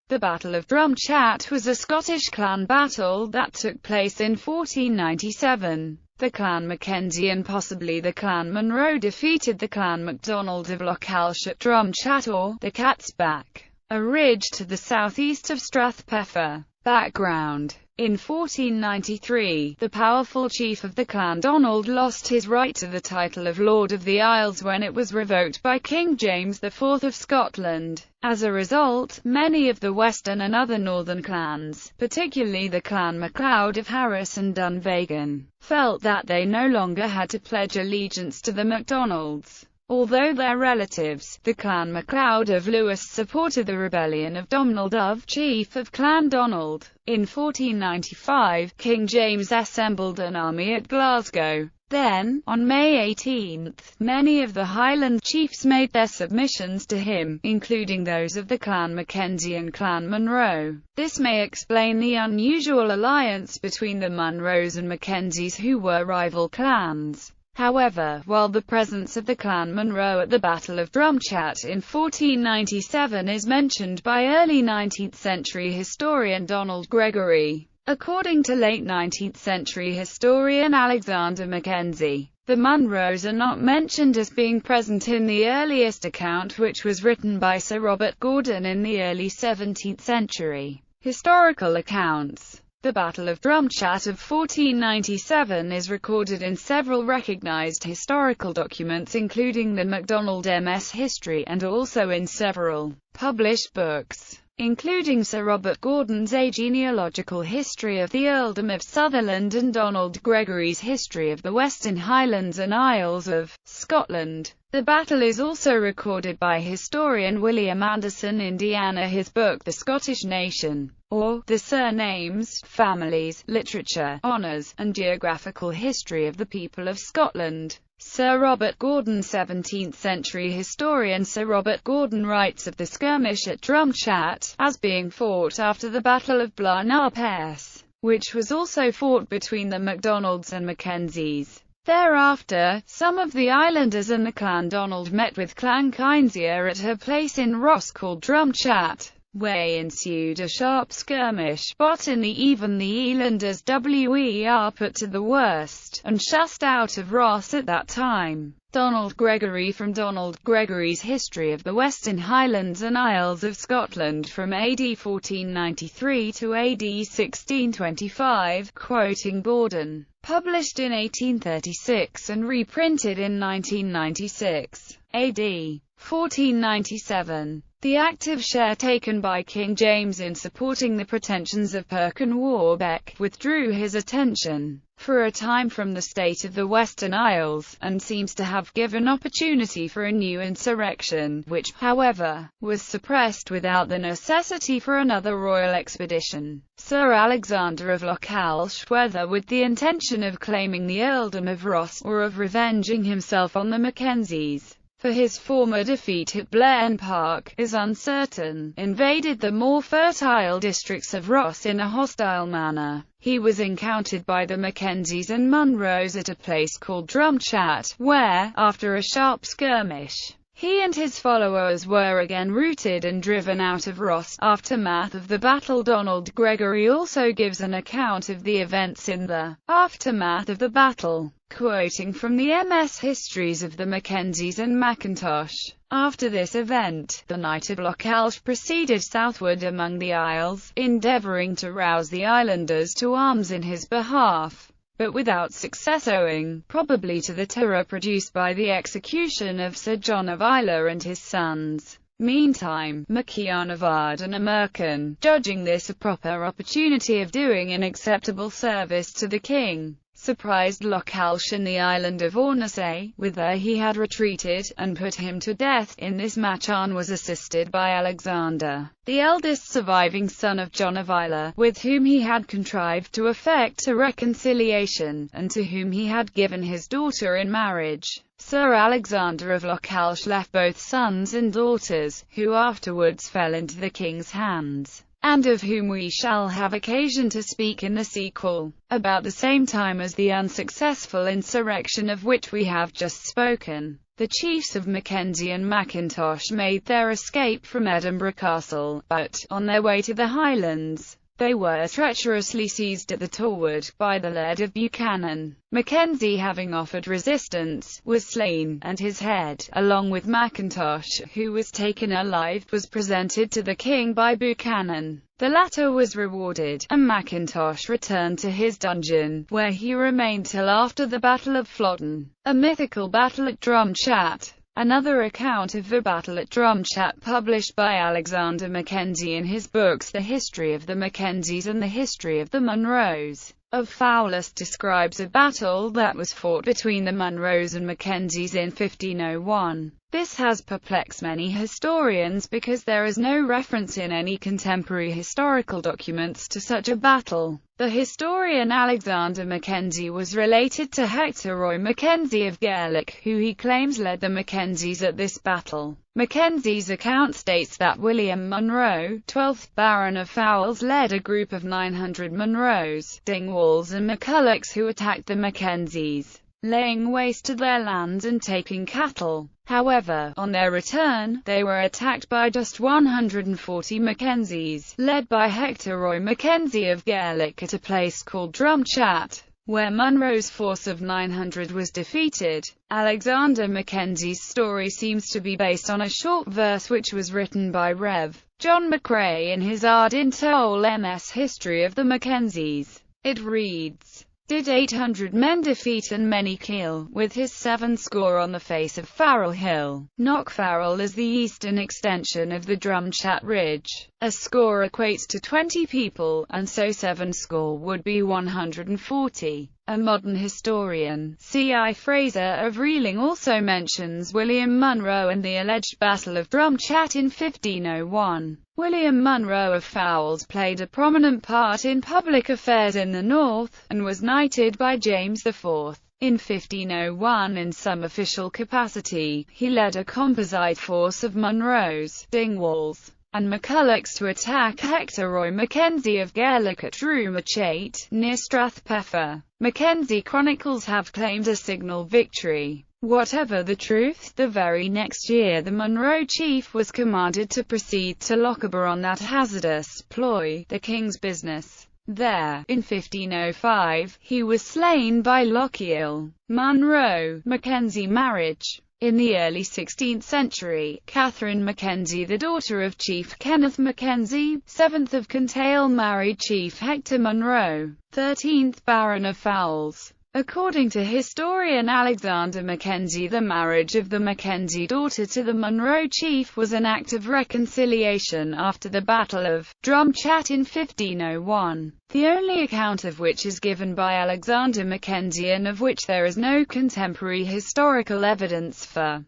The Battle of Drumchatt was a Scottish clan battle that took place in 1497. The Clan Mackenzie and possibly the Clan Monroe defeated the Clan MacDonald of Lochhalsh at Drumchatt, or the Cat's Back, a ridge to the southeast of Strathpeffer. Background: in 1493, the powerful chief of the Clan Donald lost his right to the title of Lord of the Isles when it was revoked by King James IV of Scotland. As a result, many of the western and other northern clans, particularly the Clan MacLeod of Harris and Dunvegan, felt that they no longer had to pledge allegiance to the MacDonalds. Although their relatives, the Clan MacLeod of Lewis, supported the rebellion of Domhnall Dubh, chief of Clan Donald. In 1495, King James assembled an army at Glasgow. Then, on May 18, many of the Highland chiefs made their submissions to him, including those of the Clan Mackenzie and Clan Monroe. This may explain the unusual alliance between the Monroes and Mackenzies, who were rival clans. However, while the presence of the Clan Monroe at the Battle of Drumchatt in 1497 is mentioned by early 19th century historian Donald Gregory, according to late 19th century historian Alexander Mackenzie, the Monroes are not mentioned as being present in the earliest account, which was written by Sir Robert Gordon in the early 17th century. Historical accounts. The Battle of Drumchatt of 1497 is recorded in several recognized historical documents, including the MacDonald MS History, and also in several published books, including Sir Robert Gordon's A Genealogical History of the Earldom of Sutherland and Donald Gregory's History of the Western Highlands and Isles of Scotland. The battle is also recorded by historian William Anderson Indiana, his book The Scottish Nation, or The Surnames, Families, Literature, Honours, and Geographical History of the People of Scotland. Sir Robert Gordon, 17th century historian Sir Robert Gordon writes of the skirmish at Drumchatt as being fought after the Battle of Blarney-Pass, which was also fought between the MacDonalds and Mackenzies. Thereafter, some of the islanders and the Clan Donald met with Clan Kinesier at a place in Ross called Drumchatt, where ensued a sharp skirmish, but in the even the Elanders were put to the worst, and shut out of Ross at that time. Donald Gregory from Donald Gregory's History of the Western Highlands and Isles of Scotland from AD 1493 to AD 1625, quoting Gordon, published in 1836 and reprinted in 1996, AD 1497. The active share taken by King James in supporting the pretensions of Perkin Warbeck withdrew his attention for a time from the state of the Western Isles, and seems to have given opportunity for a new insurrection, which, however, was suppressed without the necessity for another royal expedition. Sir Alexander of Lochhalsh, whether with the intention of claiming the earldom of Ross, or of revenging himself on the Mackenzies for his former defeat at Blairn Park, is uncertain, invaded the more fertile districts of Ross in a hostile manner. He was encountered by the Mackenzies and Monroes at a place called Drumchatt, where, after a sharp skirmish, he and his followers were again routed and driven out of Ross. Aftermath of the battle. Donald Gregory also gives an account of the events in the aftermath of the battle, quoting from the MS Histories of the Mackenzies and Mackintosh. After this event, the Knight of Lochhalsh proceeded southward among the isles, endeavouring to rouse the islanders to arms in his behalf, but without success, owing, probably, to the terror produced by the execution of Sir John of Islay and his sons. Meantime, Macian of Arden and Merkin, judging this a proper opportunity of doing an acceptable service to the king, surprised Lochhalsh in the island of Ornassay, whither he had retreated, and put him to death. In this Macian was assisted by Alexander, the eldest surviving son of John of Islay, with whom he had contrived to effect a reconciliation, and to whom he had given his daughter in marriage. Sir Alexander of Lochhalsh left both sons and daughters, who afterwards fell into the king's hands, and of whom we shall have occasion to speak in the sequel. About the same time as the unsuccessful insurrection of which we have just spoken, The chiefs of Mackenzie and Mackintosh made their escape from Edinburgh Castle, but, on their way to the Highlands, they were treacherously seized at the Torwood by the Laird of Buchanan. Mackenzie, having offered resistance, was slain, and his head, along with Mackintosh, who was taken alive, was presented to the king by Buchanan. The latter was rewarded, and Mackintosh returned to his dungeon, where he remained till after the Battle of Flodden. A mythical battle at Drumchatt. Another account of the Battle at Drumchatt, published by Alexander Mackenzie in his books The History of the Mackenzies and The History of the Monroes of Fowlis, describes a battle that was fought between the Monroes and Mackenzies in 1501. This has perplexed many historians because there is no reference in any contemporary historical documents to such a battle. The historian Alexander Mackenzie was related to Hector Roy Mackenzie of Gaelic, who he claims led the Mackenzies at this battle. Mackenzie's account states that William Monroe, 12th Baron of Fowlis, led a group of 900 Monroes, Dingwalls and McCullochs who attacked the Mackenzies, laying waste to their lands and taking cattle. However, on their return, they were attacked by just 140 Mackenzies, led by Hector Roy Mackenzie of Gaelic at a place called Drumchatt, where Monroe's force of 900 was defeated. Alexander Mackenzie's story seems to be based on a short verse which was written by Rev. John McCrae in his Ardintoll MS History of the Mackenzies. It reads, "Did 800 men defeat and many kill, with his 70 on the face of Farrell Hill." Knockfarrell is the eastern extension of the Drumchatt Ridge. A score equates to 20 people, and so 70 would be 140. A modern historian, C.I. Fraser of Reeling, also mentions William Monroe and the alleged Battle of Drumchatt in 1501. William Monroe of Fowlis played a prominent part in public affairs in the north, and was knighted by James IV. In 1501 in some official capacity. He led a composite force of Monroes, Dingwalls, and McCullochs to attack Hector Roy Mackenzie of Gaelic at Drumchatt, near Strathpeffer. Mackenzie chronicles have claimed a signal victory. Whatever the truth, the very next year the Monroe chief was commanded to proceed to Lochaber on that hazardous ploy, the king's business. There, in 1505, he was slain by Lochiel. Monroe Mackenzie marriage. In the early 16th century, Catherine Mackenzie, the daughter of Chief Kenneth Mackenzie, 7th of Kintail, married Chief Hector Monroe, 13th Baron of Fowlis. According to historian Alexander Mackenzie, the marriage of the Mackenzie daughter to the Monroe chief was an act of reconciliation after the Battle of Drumchatt in 1501, the only account of which is given by Alexander Mackenzie and of which there is no contemporary historical evidence for.